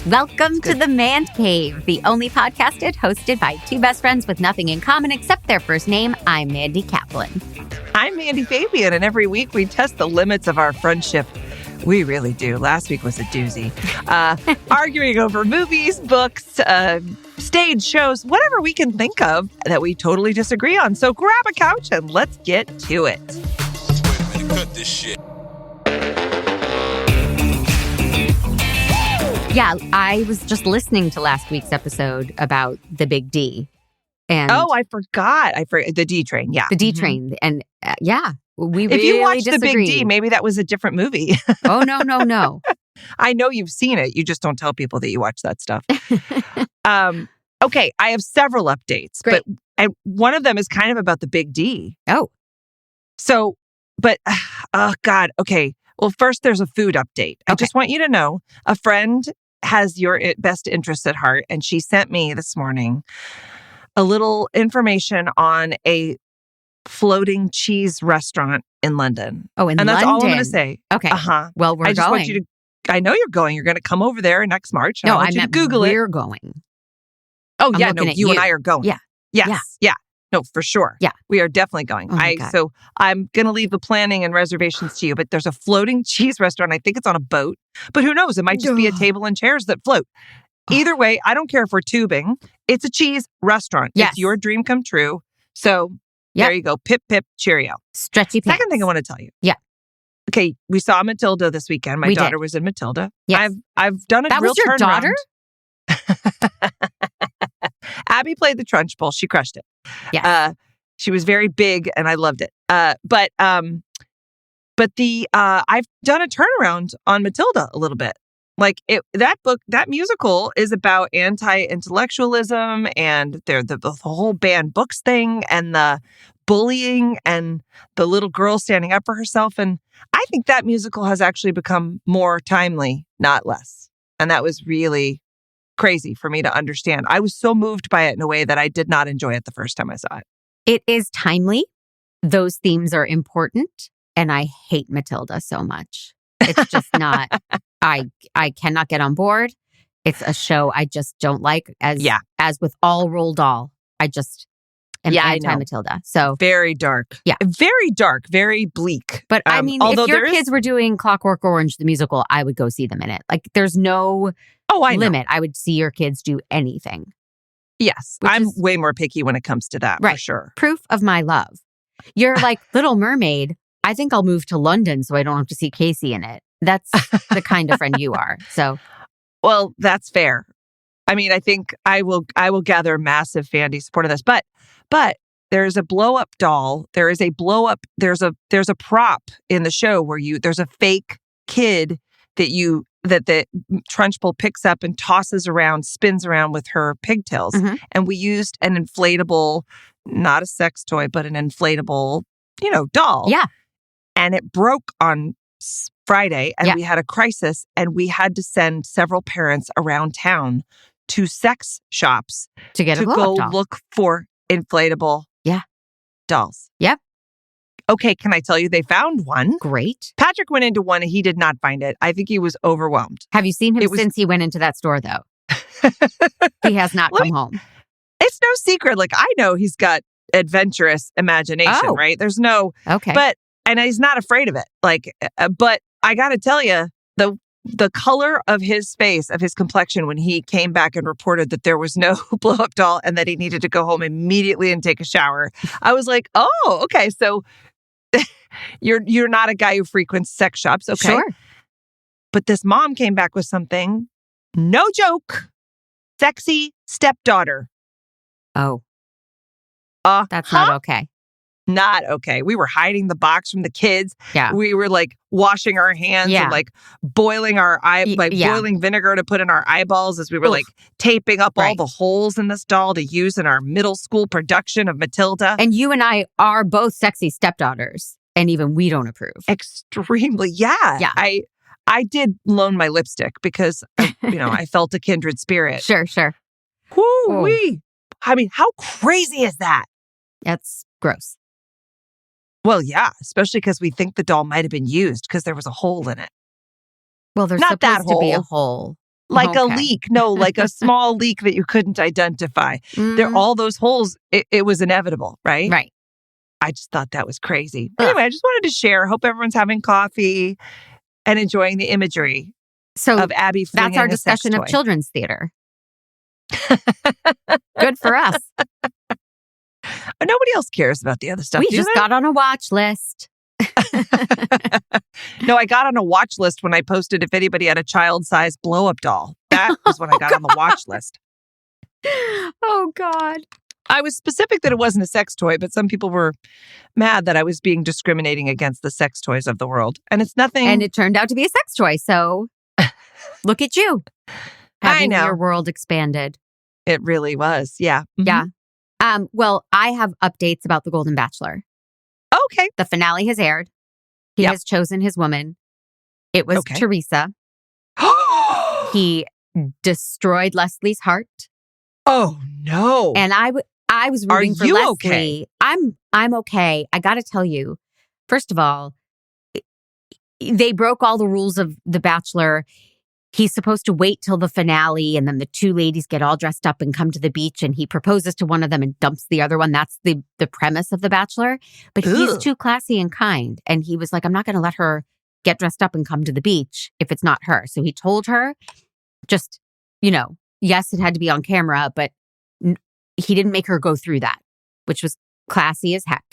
Welcome to the Mandcave, the only podcast hosted by two best friends with nothing in common except their first name. I'm Mandy Kaplan. I'm Mandy Fabian, and every week we test the limits of our friendship. We really do. Last week was a doozy. Arguing over movies, books, stage shows, whatever we can think of that we totally disagree on. So grab a couch and let's get to it. Wait a minute, cut this shit. Yeah, I was just listening to last week's episode about the Big D. And I forgot. The D train. Yeah. The D train. And we really If you watched disagree. the Big D, maybe that was a different movie. Oh, no. I know you've seen it. You just don't tell people that you watch that stuff. Okay, I have several updates. Great. But one of them is kind of about the Big D. Oh. So, but, oh God. Okay. Well, first there's a food update. I just want you to know a friend has your best interests at heart. And she sent me this morning a little information on a floating cheese restaurant in London. Oh, in and London. That's all I'm going to say. Okay. Well, we're I just going. want you to, I know you're going. You're going to come over there next March. No, I want you to Google it. We're going. Oh, I'm yeah. No, looking at you and I are going. Yeah. Yes. Yeah. No, for sure. Yeah. We are definitely going. Oh my God. So I'm going to leave the planning and reservations to you, but there's a floating cheese restaurant. I think it's on a boat, but who knows? It might just be a table and chairs that float. Either way, I don't care if we're tubing. It's a cheese restaurant. Yes. It's your dream come true. So there you go. Pip, pip, cheerio. Stretchy pants. Second thing I want to tell you. Yeah. Okay. We saw Matilda this weekend. My daughter was in Matilda. Yes. I've done a That real was your daughter? Abby played the Trunchbull. She crushed it. Yeah. She was very big and I loved it. But I've done a turnaround on Matilda a little bit. Like that musical is about anti-intellectualism and the whole banned books thing and the bullying and the little girl standing up for herself. And I think that musical has actually become more timely, not less. And that was really crazy for me to understand. I was so moved by it in a way that I did not enjoy it the first time I saw it. It is timely. Those themes are important. And I hate Matilda so much. It's just not, I cannot get on board. It's a show I just don't like. As with all Roald Dahl, I just am anti-Matilda. So very dark. Yeah. Very dark, very bleak. But I mean, if your kids were doing Clockwork Orange, the musical, I would go see them in it. Like there's no limit. I would see your kids do anything. Yes. I'm way more picky when it comes to that, right. For sure. Proof of my love. You're like Little Mermaid. I think I'll move to London so I don't have to see Casey in it. That's the kind of friend you are. So, well, that's fair. I mean, I think I will gather massive Fandy support of this, but there's a blow up doll. There's a prop in the show where there's a fake kid that the Trunchbull picks up and tosses around, spins around with her pigtails. Mm-hmm. And we used an inflatable, not a sex toy, but an inflatable, doll. Yeah. And it broke on Friday and we had a crisis and we had to send several parents around town to sex shops to go look for inflatable dolls. Yep. Okay, can I tell you they found one? Great. Patrick went into one and he did not find it. I think he was overwhelmed. Have you seen him since he went into that store though? He has not come home. It's no secret. Like I know he's got adventurous imagination, right? There's no and he's not afraid of it. Like, but I got to tell you, the color of his face, of his complexion, when he came back and reported that there was no blow up doll and that he needed to go home immediately and take a shower, I was like, oh, okay, so you're not a guy who frequents sex shops, okay? Sure. But this mom came back with something, no joke, sexy stepdaughter. Oh, that's not okay. Not okay. We were hiding the box from the kids. Yeah. We were like washing our hands and like boiling boiling vinegar to put in our eyeballs as we were like taping up all the holes in this doll to use in our middle school production of Matilda. And you and I are both sexy stepdaughters, and even we don't approve. Extremely. Yeah. Yeah. I did loan my lipstick because I felt a kindred spirit. Sure. Woo-wee. I mean, how crazy is that? That's gross. Well, yeah, especially because we think the doll might have been used because there was a hole in it. Well, there's not supposed that to be a hole. hole. like a Okay. leak. No, like a small leak that you couldn't identify. Mm, All those holes, it was inevitable, right? right. I just thought that was crazy. Ugh. Anyway, I just wanted to share. Hope everyone's having coffee and enjoying the imagery So of Abby flinging that's our a sex discussion of toy. children's theater. Good for us. Nobody else cares about the other stuff. We do just they? got on a watch list. No, I got on a watch list when I posted if anybody had a child-sized blow-up doll. That was when I got on the watch list. Oh, God. I was specific that it wasn't a sex toy, but some people were mad that I was being discriminating against the sex toys of the world. And it's nothing. And it turned out to be a sex toy. So look at you. Having know. your world expanded. It really was. Yeah. Mhm. Yeah. Well, I have updates about The Golden Bachelor. Okay. The finale has aired. He Yep. has chosen his woman. It was Okay. Teresa. He destroyed Leslie's heart. Oh, no. And I was Are rooting for you Leslie. okay? I'm okay. I got to tell you, first of all, they broke all the rules of The Bachelor. He's supposed to wait till the finale, and then the two ladies get all dressed up and come to the beach, and he proposes to one of them and dumps the other one. That's the premise of The Bachelor. But he's Ugh. too classy and kind, and he was like, I'm not going to let her get dressed up and come to the beach if it's not her. So he told her, just, yes, it had to be on camera, but he didn't make her go through that, which was classy as heck.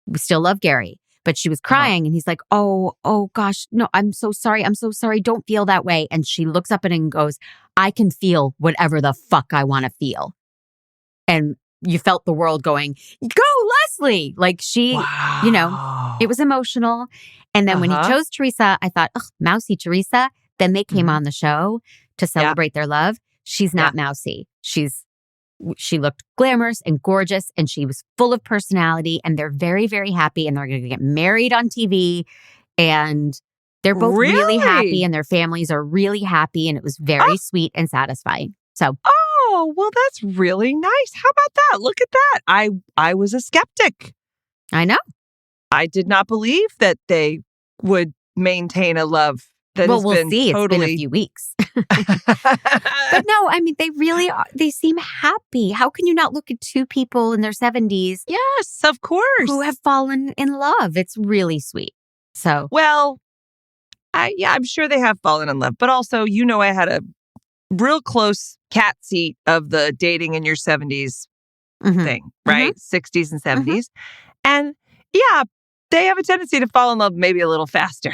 We still love Gary. But she was crying and he's like, oh gosh, no, I'm so sorry. I'm so sorry. Don't feel that way. And she looks up at him and goes, I can feel whatever the fuck I want to feel. And you felt the world going, go Leslie. Like she, Wow. it was emotional. And then when he chose Teresa, I thought, ugh, mousy Teresa. Then they came on the show to celebrate their love. She's not mousy. She looked glamorous and gorgeous, and she was full of personality, and they're very, very happy, and they're going to get married on TV, and they're both really happy, and their families are really happy, and it was very sweet and satisfying. So, Oh, well, that's really nice. How about that? Look at that. I was a skeptic. I know. I did not believe that they would maintain a love that has We'll been see. totally... It's been a few weeks. But no, I mean, they really are. They seem happy. How can you not look at two people in their 70s Yes, of course. who have fallen in love? It's really sweet. So, Well, I'm sure they have fallen in love. But also, I had a real close cat seat of the dating in your 70s thing, right? 60s and 70s. And yeah, they have a tendency to fall in love maybe a little faster.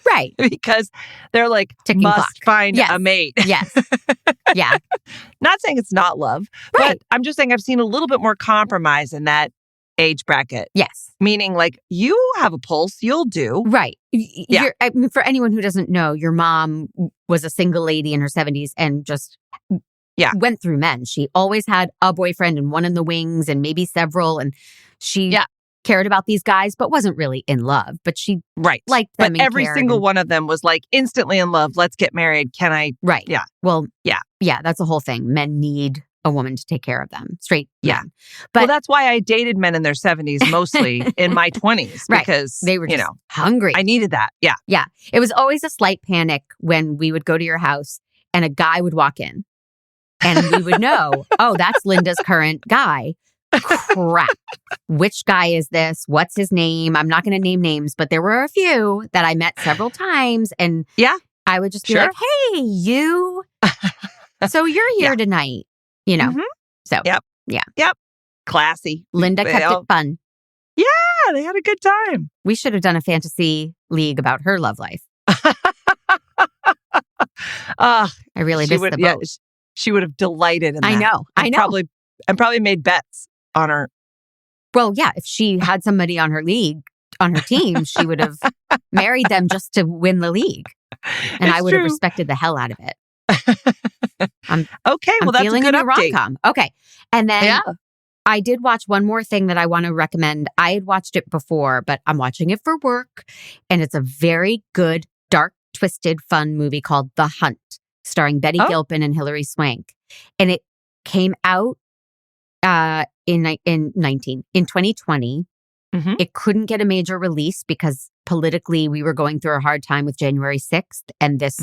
right. Because they're like, Ticking must clock. find Yes. a mate. Yes. Yeah. Not saying it's not love, Right. but I'm just saying I've seen a little bit more compromise in that age bracket. Yes. Meaning like, you have a pulse, you'll do. Right. Yeah. I mean, for anyone who doesn't know, your mom was a single lady in her 70s and just went through men. She always had a boyfriend and one in the wings and maybe several. And she cared about these guys, but wasn't really in love. But she liked them. But and every cared single and- one of them was like instantly in love. Let's get married. Can I? Right. Yeah. Well, Yeah. Yeah, that's a whole thing. Men need a woman to take care of them. Straight. Yeah. men. But Well, that's why I dated men in their 70s mostly in my 20s. Right. Because, they were just hungry. I needed that. Yeah. Yeah. It was always a slight panic when we would go to your house and a guy would walk in and we would know, oh, that's Linda's current guy. Crap. Which guy is this? What's his name? I'm not going to name names, but there were a few that I met several times. And I would just be like, hey, you. So you're here tonight, So, Yep. Classy. Linda kept it fun. Yeah, they had a good time. We should have done a fantasy league about her love life. I really missed the boat. She would have delighted in that. I know. Probably made bets on her. Well, yeah, if she had somebody on her team, she would have married them just to win the league. And I would have respected the hell out of it. Okay, well, that's a feeling good a new update. rom-com. Okay. And then I did watch one more thing that I want to recommend. I had watched it before, but I'm watching it for work. And it's a very good, dark, twisted, fun movie called The Hunt, starring Betty Gilpin and Hilary Swank. And it came out in 2020. Mm-hmm. It couldn't get a major release because politically we were going through a hard time with January 6th, and this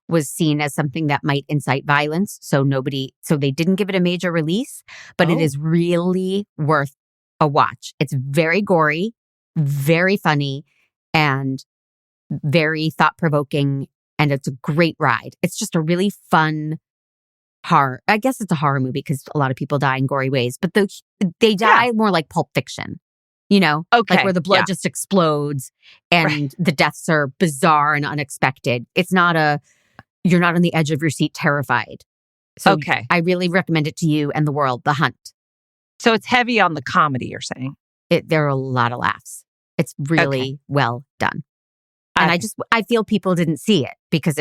was seen as something that might incite violence. So they didn't give it a major release, but it is really worth a watch. It's very gory, very funny, and very thought-provoking, and it's a great ride. It's just a really fun horror. I guess it's a horror movie because a lot of people die in gory ways, but they die more like Pulp Fiction, like where the blood just explodes and the deaths are bizarre and unexpected. It's not you're not on the edge of your seat terrified. So I really recommend it to you and the world, The Hunt. So it's heavy on the comedy, you're saying? There are a lot of laughs. It's really well done. And I feel people didn't see it because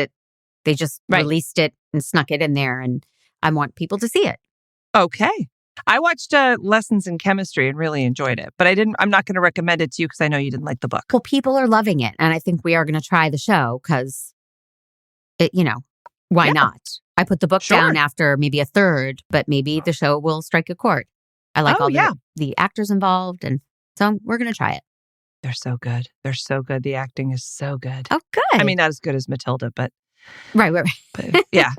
they just released it and snuck it in there, and I want people to see it. Okay. I watched Lessons in Chemistry and really enjoyed it, but I'm not going to recommend it to you because I know you didn't like the book. Well, people are loving it, and I think we are going to try the show because why not? I put the book down after maybe a third, but maybe the show will strike a chord. I like all the actors involved, and so we're going to try it. They're so good. They're so good. The acting is so good. Oh, good. I mean, not as good as Matilda, but... Right. But, yeah,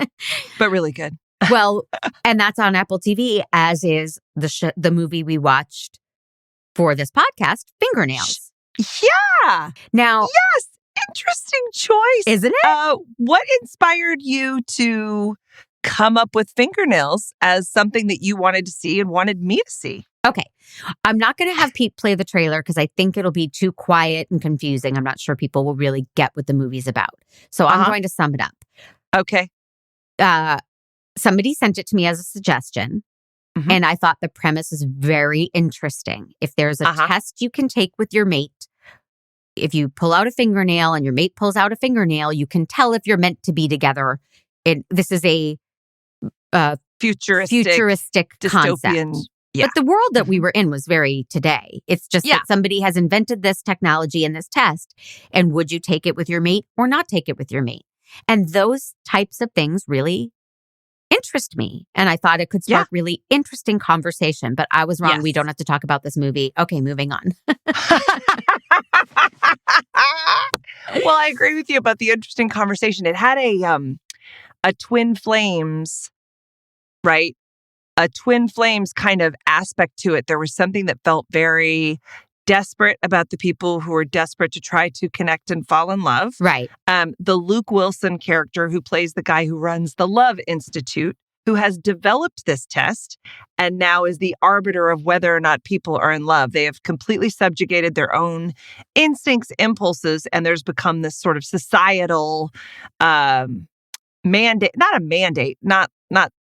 but really good. Well, and that's on Apple TV, as is the movie we watched for this podcast, Fingernails. Yeah. Now... Yes. Interesting choice. Isn't it? What inspired you to come up with Fingernails as something that you wanted to see and wanted me to see? Okay. I'm not going to have Pete play the trailer because I think it'll be too quiet and confusing. I'm not sure people will really get what the movie's about. So I'm going to sum it up. Okay. Somebody sent it to me as a suggestion, and I thought the premise is very interesting. If there's a test you can take with your mate, if you pull out a fingernail and your mate pulls out a fingernail, you can tell if you're meant to be together. This is a futuristic dystopian concept. Yeah. But the world that we were in was very today. It's just that somebody has invented this technology and this test. And would you take it with your mate or not take it with your mate? And those types of things really interest me. And I thought it could spark really interesting conversation. But I was wrong. Yes. We don't have to talk about this movie. Okay, moving on. Well, I agree with you about the interesting conversation. It had a twin flames, right? A twin flames kind of aspect to it. There was something that felt very desperate about the people who were desperate to try to connect and fall in love. Right. The Luke Wilson character who plays the guy who runs the Love Institute, who has developed this test and now is the arbiter of whether or not people are in love. They have completely subjugated their own instincts, impulses, and there's become this sort of societal mandate, not a mandate,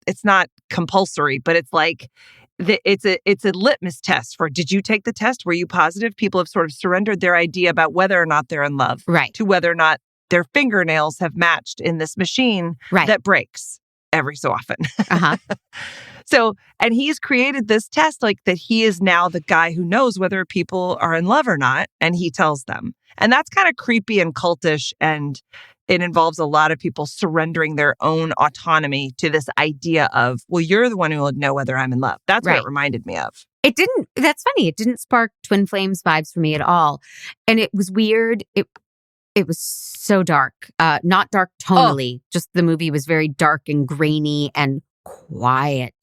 it's not compulsory, but it's like it's a litmus test for, did you take the test? Were you positive? People have sort of surrendered their idea about whether or not they're in love, right, to whether or not their fingernails have matched in this machine that breaks every so often. So, and he's created this test like that. He is now the guy who knows whether people are in love or not, and he tells them. And that's kind of creepy and cultish, and it involves a lot of people surrendering their own autonomy to this idea of, well, you're the one who will know whether I'm in love. That's what it reminded me of. It didn't, that's funny. It didn't spark Twin Flames vibes for me at all. And it was weird. It was so dark, not dark tonally, just the movie was very dark and grainy and quiet.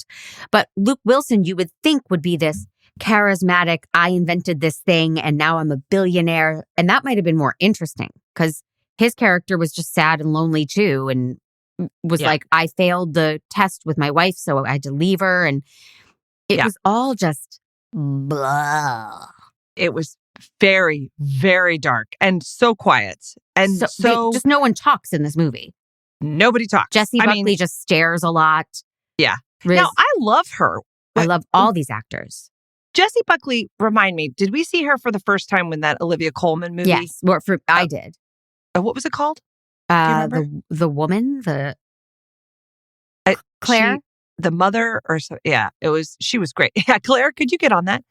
But Luke Wilson, you would think, would be this charismatic, I invented this thing and now I'm a billionaire. And that might have been more interesting because his character was just sad and lonely too, and was like, I failed the test with my wife, so I had to leave her. And it was all just blah. It was very, very dark and so quiet. And so just no one talks in this movie. Nobody talks. Jessie Buckley just stares a lot. Yeah. Riz, now, I love her. I love all these actors. Jessie Buckley, remind me, did we see her for the first time in that Olivia Colman movie? Yes, I did. What was it called? The woman, Claire, the mother, or so. Yeah, she was great. Yeah, Claire, could you get on that?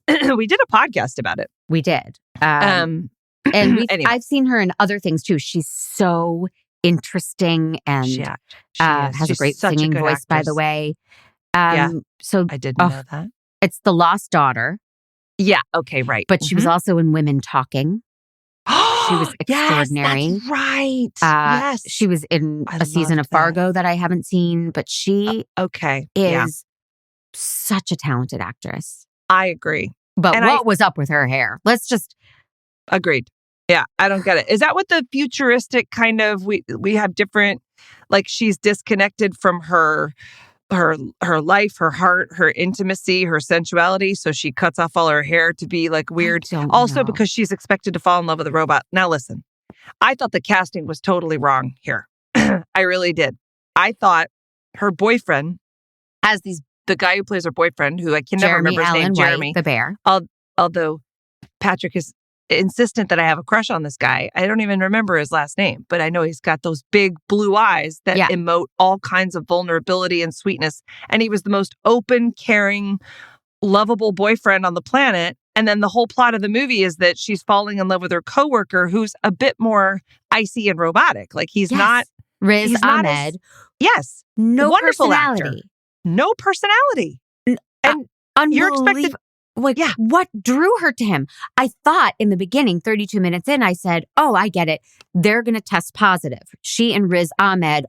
We did a podcast about it. We did. And anyway. I've seen her in other things too. She's so interesting and has a great singing voice, by the way. So I didn't know that. It's The Lost Daughter. Yeah. Okay. Right. But she was also in Women Talking. She was extraordinary. Yes, that's right. Yes. She was in I a season of loved that. Fargo that I haven't seen, but she Okay. is such a talented actress. I agree. But And what was up with her hair? Let's just... Agreed. Yeah, I don't get it. Is that what the futuristic kind of, we have different, like she's disconnected from her life, her heart, her intimacy, her sensuality. So she cuts off all her hair to be like weird. Also because she's expected to fall in love with a robot. Now listen, I thought the casting was totally wrong here. I really did. I thought her boyfriend has the guy who plays her boyfriend, who I can never remember his name, Jeremy. The bear. Although Patrick is insistent that I have a crush on this guy. I don't even remember his last name, but I know he's got those big blue eyes that emote all kinds of vulnerability and sweetness. And he was the most open, caring, lovable boyfriend on the planet. And then the whole plot of the movie is that she's falling in love with her coworker, who's a bit more icy and robotic. Like he's not Riz Ahmed. No wonderful personality. Actor. No personality. And you're expected. What drew her to him? I thought in the beginning, 32 minutes in, I said, oh, I get it. They're going to test positive. She and Riz Ahmed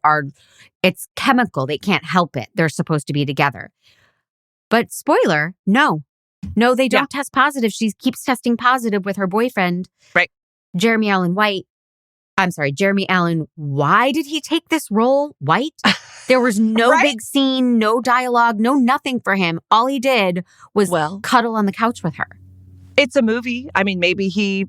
it's chemical. They can't help it. They're supposed to be together. But spoiler, no, they don't test positive. She keeps testing positive with her boyfriend. Right. Jeremy Allen. Why did he take this role? White? There was no big scene, no dialogue, no nothing for him. All he did was cuddle on the couch with her. It's a movie. I mean, maybe he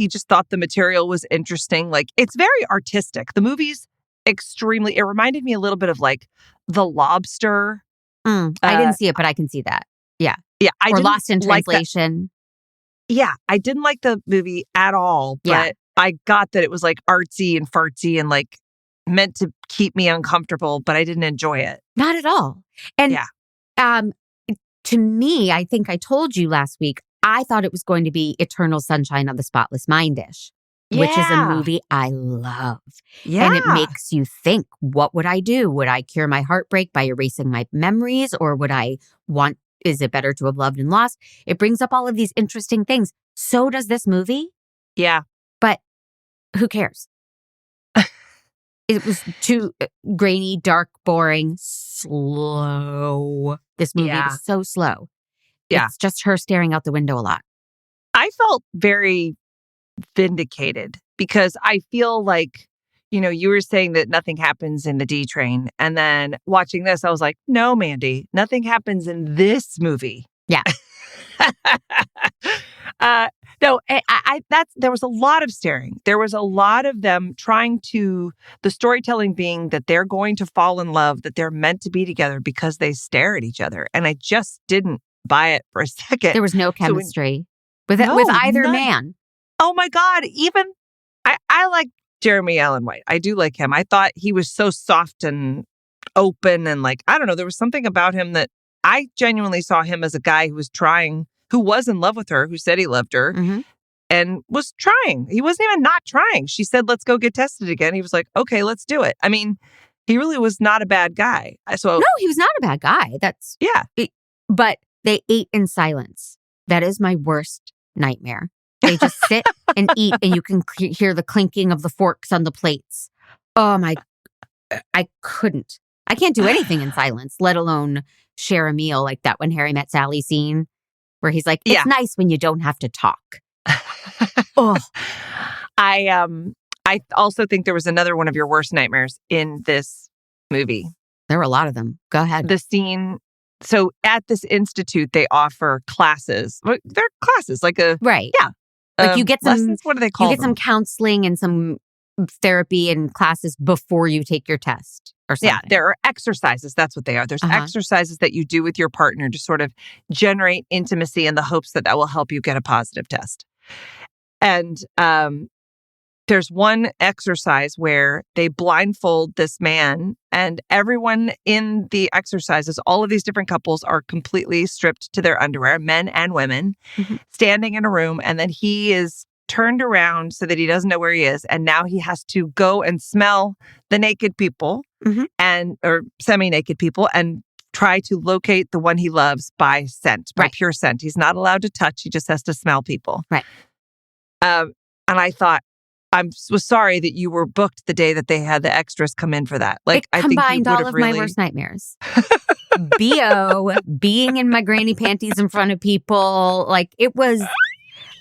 just thought the material was interesting. Like, it's very artistic. The movie's it reminded me a little bit of like The Lobster. I didn't see it, but I can see that. Yeah. Yeah. Or Lost in Translation. I didn't like the movie at all, but I got that it was like artsy and fartsy and like meant to keep me uncomfortable, but I didn't enjoy it. Not at all. And to me, I think I told you last week, I thought it was going to be Eternal Sunshine of the Spotless Mind-ish, which is a movie I love. Yeah. And it makes you think, what would I do? Would I cure my heartbreak by erasing my memories? Or is it better to have loved and lost? It brings up all of these interesting things. So does this movie. Yeah. But who cares? It was too grainy, dark, boring, slow. This movie was so slow. Yeah. It's just her staring out the window a lot. I felt very vindicated because I feel like, you were saying that nothing happens in the D train. And then watching this, I was like, no, Mandy, nothing happens in this movie. Yeah. No, there was a lot of staring. There was a lot of them the storytelling being that they're going to fall in love, that they're meant to be together because they stare at each other. And I just didn't buy it for a second. There was no chemistry with either man. Oh my God. Even I like Jeremy Allen White. I do like him. I thought he was so soft and open and like, I don't know, there was something about him that I genuinely saw him as a guy who was in love with her, who said he loved her and was trying. He wasn't even not trying. She said, let's go get tested again. He was like, okay, let's do it. I mean, he really was not a bad guy. No, he was not a bad guy. But they ate in silence. That is my worst nightmare. They just sit and eat and you can hear the clinking of the forks on the plates. Oh my, I couldn't. I can't do anything in silence, let alone share a meal like that When Harry Met Sally scene where he's like, it's nice when you don't have to talk. Oh, I also think there was another one of your worst nightmares in this movie. There were a lot of them. Go ahead. The scene. So at this institute, they offer classes. They're classes like right. Yeah. Like you get some lessons. What do they call them? You get some counseling and some therapy and classes before you take your test or something. Yeah, there are exercises. That's what they are. There's exercises that you do with your partner to sort of generate intimacy in the hopes that will help you get a positive test. And there's one exercise where they blindfold this man and everyone in the exercises, all of these different couples are completely stripped to their underwear, men and women, standing in a room. And then he is turned around so that he doesn't know where he is. And now he has to go and smell the naked people or semi-naked people and try to locate the one he loves by scent, by pure scent. He's not allowed to touch. He just has to smell people. Right. And I thought, was sorry that you were booked the day that they had the extras come in for that. Like, it I think you combined would all have of really... my worst nightmares. BO, being in my granny panties in front of people. Like, it was...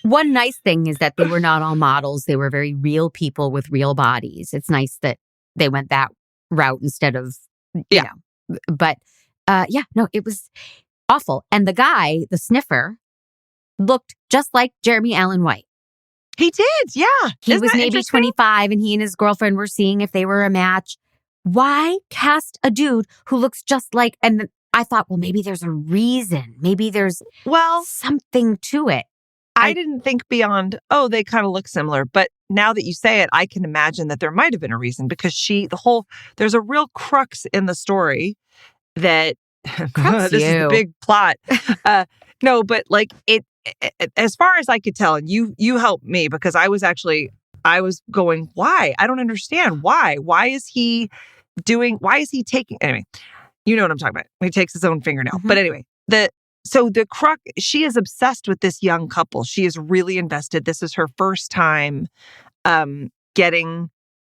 One nice thing is that they were not all models. They were very real people with real bodies. It's nice that they went that route instead of, you know. But, no, it was awful. And the guy, the sniffer, looked just like Jeremy Allen White. He did, yeah. He was maybe 25 and he and his girlfriend were seeing if they were a match. Why cast a dude who looks just like... And I thought, well, maybe there's a reason. Maybe there's something to it. I didn't think beyond, they kind of look similar. But now that you say it, I can imagine that there might have been a reason because there's a real crux in the story that this is the big plot. No, but like as far as I could tell, and you helped me because I was going, why? I don't understand. Why? Why is he taking, anyway, you know what I'm talking about. He takes his own fingernail. Mm-hmm. But anyway, she is obsessed with this young couple. She is really invested. This is her first time getting,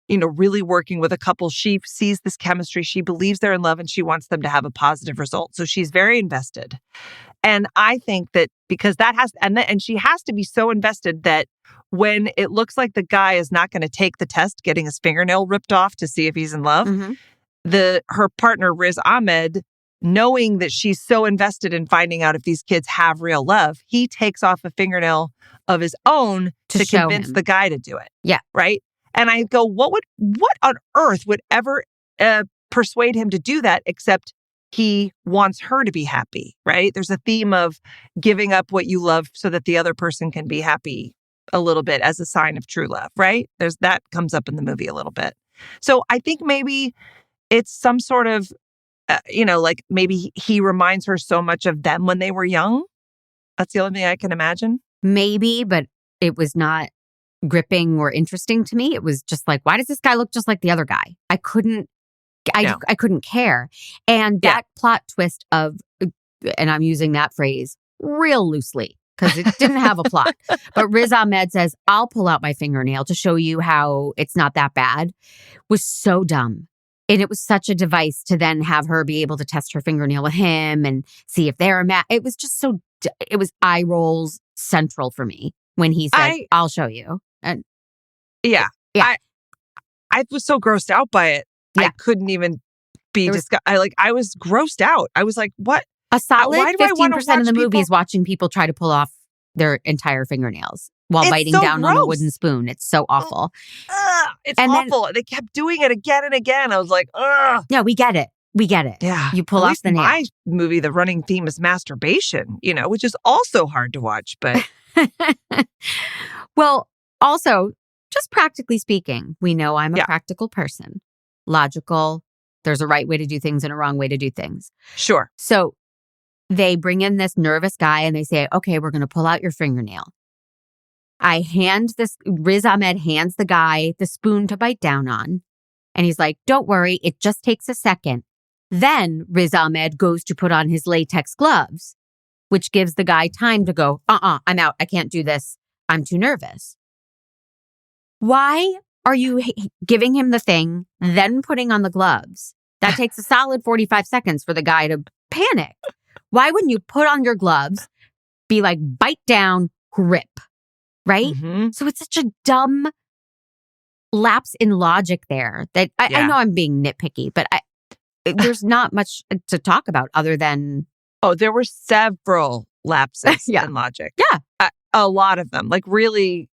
really working with a couple. She sees this chemistry. She believes they're in love and she wants them to have a positive result. So she's very invested. And I think that because that and she has to be so invested that when it looks like the guy is not going to take the test, getting his fingernail ripped off to see if he's in love, her partner, Riz Ahmed, knowing that she's so invested in finding out if these kids have real love, he takes off a fingernail of his own to convince the guy to do it. Yeah. Right? And I go, what on earth would ever persuade him to do that except he wants her to be happy, right? There's a theme of giving up what you love so that the other person can be happy a little bit as a sign of true love, right? That comes up in the movie a little bit. So I think maybe it's some sort of like maybe he reminds her so much of them when they were young. That's the only thing I can imagine. Maybe, but it was not gripping or interesting to me. It was just like, why does this guy look just like the other guy? I couldn't care. And that plot twist of, and I'm using that phrase real loosely because it didn't have a plot, but Riz Ahmed says, I'll pull out my fingernail to show you how it's not that bad, was so dumb. And it was such a device to then have her be able to test her fingernail with him and see if they're a match. It was just it was eye rolls central for me when he said, I'll show you. And I was so grossed out by it. Yeah. I couldn't even be disgusted. I was grossed out. I was like, what? A solid 15% of the movie is watching people try to pull off their entire fingernails while biting down on a wooden spoon. It's so awful. It's awful. They kept doing it again and again. I was like, ugh. Yeah, we get it. Yeah. You pull off the nail. My movie, the running theme is masturbation, which is also hard to watch, but. Well, also, just practically speaking, we know I'm a practical person. Logical. There's a right way to do things and a wrong way to do things. Sure. So they bring in this nervous guy and they say, okay, we're going to pull out your fingernail. Riz Ahmed hands the guy the spoon to bite down on. And he's like, don't worry, it just takes a second. Then Riz Ahmed goes to put on his latex gloves, which gives the guy time to go, I'm out. I can't do this. I'm too nervous. Why are you giving him the thing, then putting on the gloves? That takes a solid 45 seconds for the guy to panic. Why wouldn't you put on your gloves, be like, bite down, grip, right? Mm-hmm. So it's such a dumb lapse in logic there that I know I'm being nitpicky, but there's not much to talk about other than... Oh, there were several lapses in logic. Yeah. A lot of them. Like really,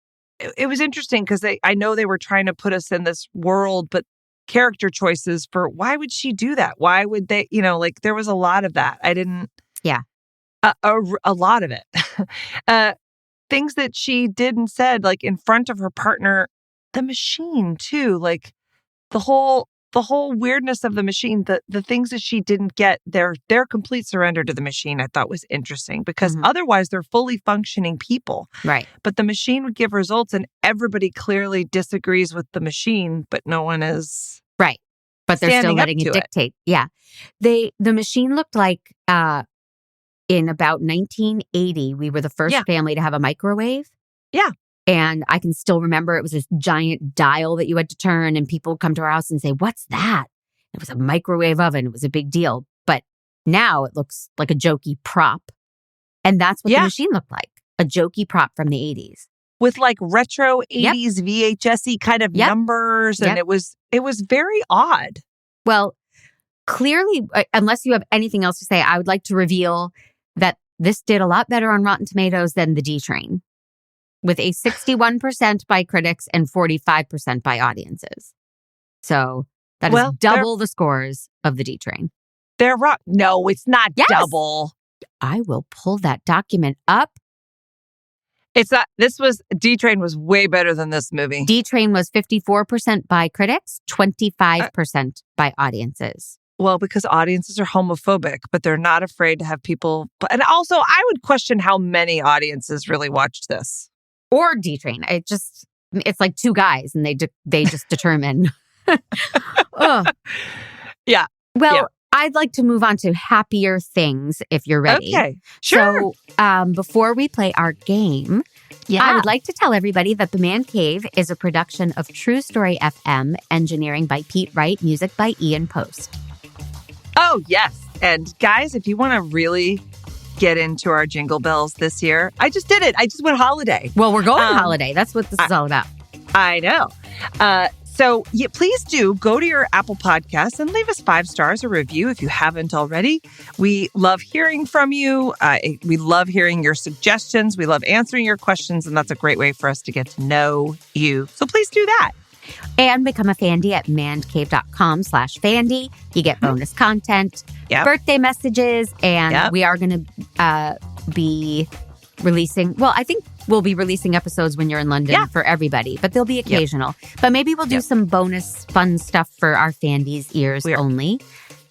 it was interesting because I know they were trying to put us in this world, but character choices for why would she do that? Why would they, there was a lot of that. I didn't... Yeah. A lot of it. Things that she did and said, like in front of her partner, the machine too, like the whole weirdness of the machine, the things that she didn't get, their complete surrender to the machine, I thought was interesting because otherwise they're fully functioning people. Right. But the machine would give results and everybody clearly disagrees with the machine, but no one is right. But they're still letting it dictate. Yeah. The machine looked like in about 1980, we were the first family to have a microwave. Yeah. And I can still remember it was this giant dial that you had to turn, and people would come to our house and say, "What's that?" It was a microwave oven. It was a big deal. But now it looks like a jokey prop. And that's what the machine looked like. A jokey prop from the 80s. With like retro 80s VHS-y kind of numbers. And it was very odd. Well, clearly, unless you have anything else to say, I would like to reveal that this did a lot better on Rotten Tomatoes than the D Train, with a 61% by critics and 45% by audiences. So that is double the scores of the D Train. They're wrong. No, it's not double. I will pull that document up. It's not. D Train was way better than this movie. D Train was 54% by critics, 25% by audiences. Well, because audiences are homophobic, but they're not afraid to have people. And also, I would question how many audiences really watched this. Or D Train. It's like two guys, and they just determine. Yeah. Well, I'd like to move on to happier things if you're ready. Okay, sure. So before we play our game, I would like to tell everybody that the Mandcave is a production of True Story FM, engineering by Pete Wright, music by Ian Post. Oh, yes. And guys, if you want to really get into our Jingle Bells this year, I just did it. I just went holiday. Well, we're going holiday. That's what this is all about. I know. So please do go to your Apple Podcasts and leave us 5 stars or review if you haven't already. We love hearing from you. We love hearing your suggestions. We love answering your questions, and that's a great way for us to get to know you. So please do that. And become a Fandy at mandcave.com/Fandy. You get bonus content, birthday messages, and we are going to be releasing, I think we'll be releasing episodes when you're in London for everybody, but they'll be occasional. But maybe we'll do some bonus fun stuff for our Fandy's ears only.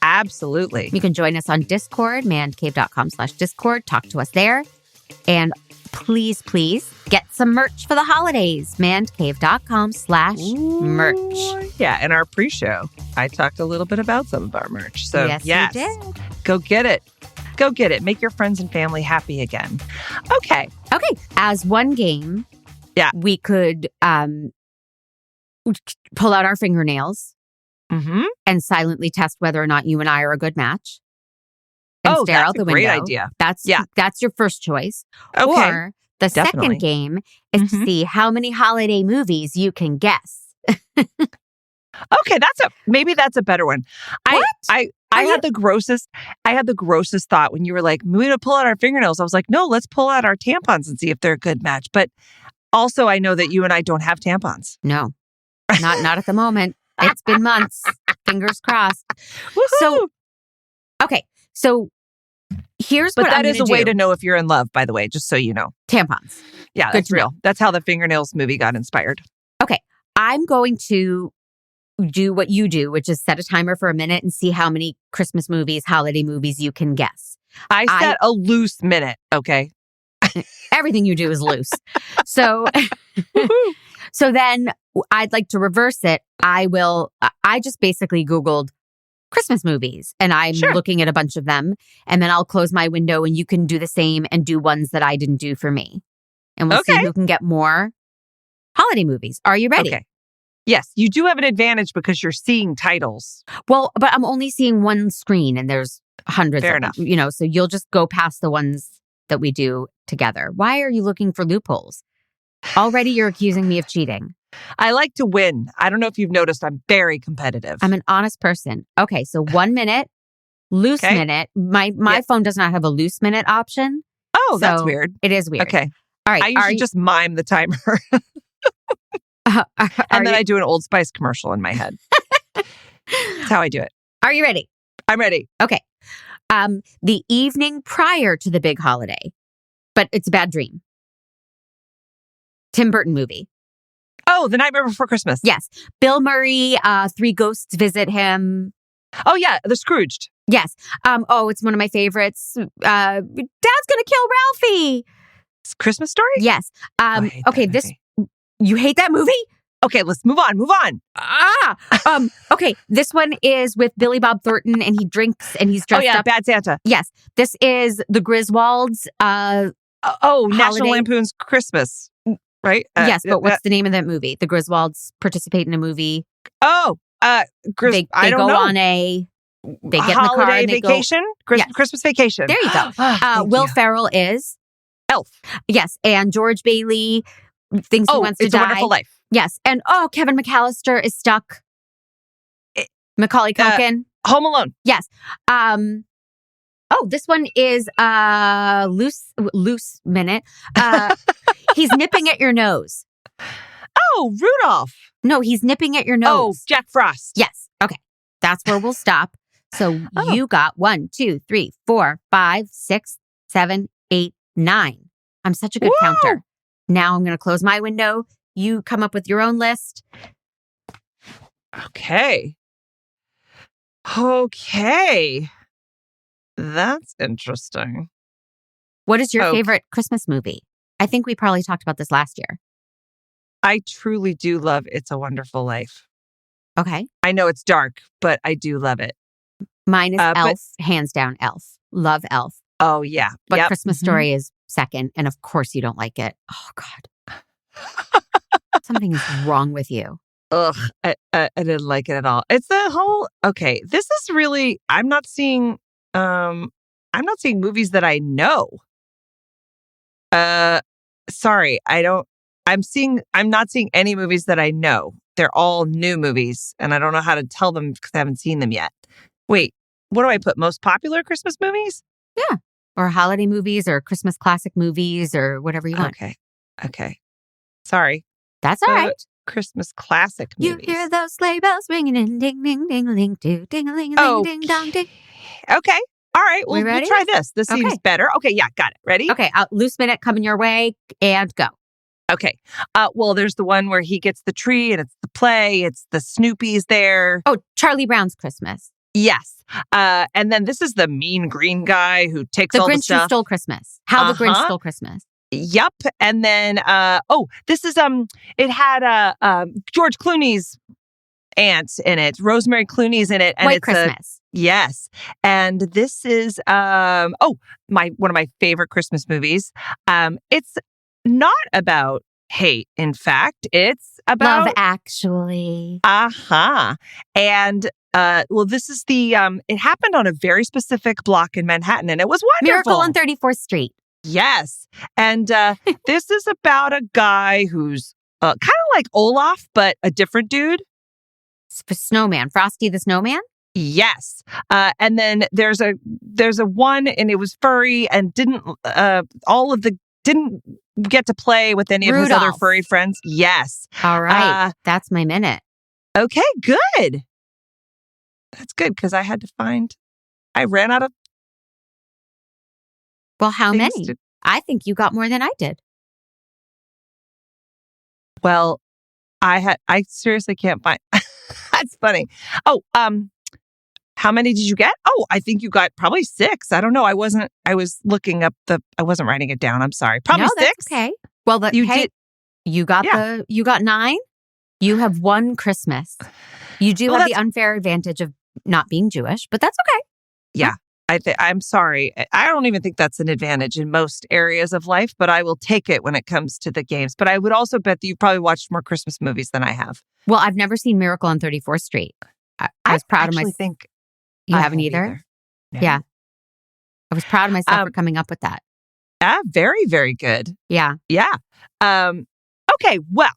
Absolutely. You can join us on Discord, mandcave.com/Discord. Talk to us there. And please get some merch for the holidays. mandcave.com/merch. Yeah, in our pre-show, I talked a little bit about some of our merch. So yes, you did. Go get it. Go get it. Make your friends and family happy again. Okay. As one game, we could pull out our fingernails and silently test whether or not you and I are a good match. And stare out the window. Great idea. That's your first choice. Okay. Or the second game is to see how many holiday movies you can guess. Okay, maybe that's a better one. What? I had the grossest thought when you were like, we're gonna pull out our fingernails. I was like, no, let's pull out our tampons and see if they're a good match. But also, I know that you and I don't have tampons. No, not at the moment. It's been months. Fingers crossed. Woo-hoo! So here's what I'm that is a way to know if you're in love, by the way, just so you know. Tampons. Yeah, that's real. That's how the Fingernails movie got inspired. Okay, I'm going to do what you do, which is set a timer for a minute and see how many Christmas movies, holiday movies you can guess. I set a loose minute, okay? Everything you do is loose. So then I'd like to reverse it. I just basically Googled Christmas movies and I'm looking at a bunch of them, and then I'll close my window and you can do the same and do ones that I didn't do for me. And we'll see who can get more holiday movies. Are you ready? Okay. Yes, you do have an advantage because you're seeing titles. Well, but I'm only seeing one screen and there's hundreds Fair of enough. them, so you'll just go past the ones that we do together. Why are you looking for loopholes? Already you're accusing me of cheating. I like to win. I don't know if you've noticed, I'm very competitive. I'm an honest person. Okay, so 1 minute, loose minute. My phone does not have a loose minute option. Oh, so that's weird. It is weird. Okay. All right. I usually just mime the timer. And then I do an Old Spice commercial in my head. That's how I do it. Are you ready? I'm ready. Okay. The evening prior to the big holiday, but it's a bad dream. Tim Burton movie. Oh, The Nightmare Before Christmas. Yes. Bill Murray, 3 ghosts visit him. Oh, yeah. The Scrooged. Yes. It's one of my favorites. Dad's gonna kill Ralphie. Christmas Story? Yes. Okay, you hate that movie? Okay, let's move on. Okay, this one is with Billy Bob Thornton and he drinks and he's dressed up. Bad Santa. Yes. This is the Griswolds. National Lampoon's Christmas. right? Yes, but what's the name of that movie? The Griswolds participate in a movie. Oh, They I don't go know. on a... They get in the car Holiday and they vacation? Yes. Christmas vacation. There you go. Thank Will you. Ferrell is... Elf. Yes, and George Bailey thinks he wants to It's a die. Wonderful Life. Yes, and Kevin McAllister is stuck. Macaulay Culkin. Home Alone. Yes. This one is loose minute. He's nipping at your nose. Oh, Rudolph. No, he's nipping at your nose. Oh, Jack Frost. Yes. Okay. That's where we'll stop. So you got 1, 2, 3, 4, 5, 6, 7, 8, 9. I'm such a good counter. Now I'm going to close my window. You come up with your own list. Okay. That's interesting. What is your favorite Christmas movie? I think we probably talked about this last year. I truly do love It's a Wonderful Life. Okay. I know it's dark, but I do love it. Mine is Elf, hands down Elf. Love Elf. Oh, yeah. But Christmas Story is second. And of course you don't like it. Oh, God. Something is wrong with you. Ugh, I didn't like it at all. It's the whole, this is really, I'm not seeing movies that I know. Sorry, I'm not seeing any movies that I know. They're all new movies, and I don't know how to tell them because I haven't seen them yet. Wait, what do I put? Most popular Christmas movies? Yeah. Or holiday movies or Christmas classic movies or whatever you want. Okay. Sorry. That's all right. Christmas classic movies. You hear those sleigh bells ringing and ding, ding, ding, ding, ding, ding, ding, ding, ding, dong, ding. Okay. All right. We'll try this. This Okay. seems better. Okay. Yeah. Got it. Ready? Okay. Loose minute coming your way and go. Okay. Well, there's the one where he gets the tree and it's the play. It's the Snoopy's there. Oh, Charlie Brown's Christmas. Yes. And then this is the mean green guy who takes all the Grinch stuff. Who Stole Christmas. How the Grinch Stole Christmas. Yep. And then, this is, it had, George Clooney's aunt in it. Rosemary Clooney's in it. And White it's Christmas. Yes. And this is, one of my favorite Christmas movies. It's not about hate. In fact, it's about Love Actually. And, this is the, it happened on a very specific block in Manhattan and it was wonderful. Miracle on 34th Street. Yes. And this is about a guy who's kind of like Olaf, but a different dude. Snowman. Frosty the Snowman? Yes. And then there's a one and it was furry and didn't get to play with any of his other furry friends. Yes. All right. That's my minute. Okay, good. That's good because I ran out of Well, how many? I think you got more than I did. Well, I seriously can't find. That's funny. Oh, how many did you get? Oh, I think you got probably 6. I don't know. I wasn't writing it down. I'm sorry. Probably 6. That's okay. Well, you got 9. You have one Christmas. You do have the unfair advantage of not being Jewish, but that's okay. Yeah. I'm sorry. I don't even think that's an advantage in most areas of life, but I will take it when it comes to the games. But I would also bet that you've probably watched more Christmas movies than I have. Well, I've never seen Miracle on 34th Street. I was proud of myself. Think you haven't either? No. Yeah. I was proud of myself for coming up with that. Very, very good. Yeah. Yeah. Okay. Well,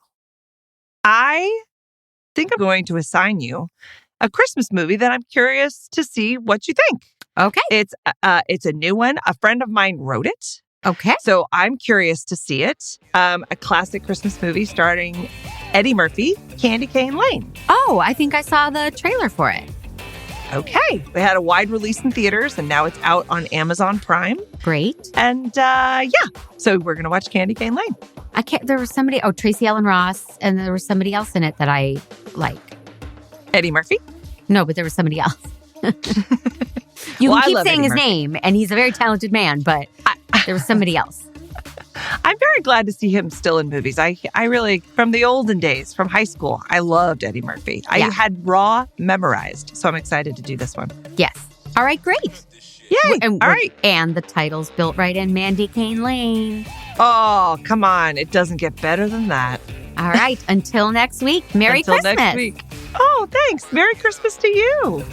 I think I'm going to assign you a Christmas movie that I'm curious to see what you think. Okay. It's a new one. A friend of mine wrote it. Okay. So I'm curious to see it. A classic Christmas movie starring Eddie Murphy, Candycane Lane. Oh, I think I saw the trailer for it. Okay. They had a wide release in theaters and now it's out on Amazon Prime. Great. And so we're going to watch Candycane Lane. There was somebody, Tracy Ellen Ross, and there was somebody else in it that I like. Eddie Murphy? No, but there was somebody else. You can keep saying his name, and he's a very talented man, but there was somebody else. I'm very glad to see him still in movies. I really, from the olden days, from high school, I loved Eddie Murphy. I had Raw memorized, so I'm excited to do this one. Yes. All right, great. Yay. All right. And the title's built right in Mandy Cane Lane. Oh, come on. It doesn't get better than that. All right. Until next week. Merry Until Christmas. next week. Oh, thanks. Merry Christmas to you.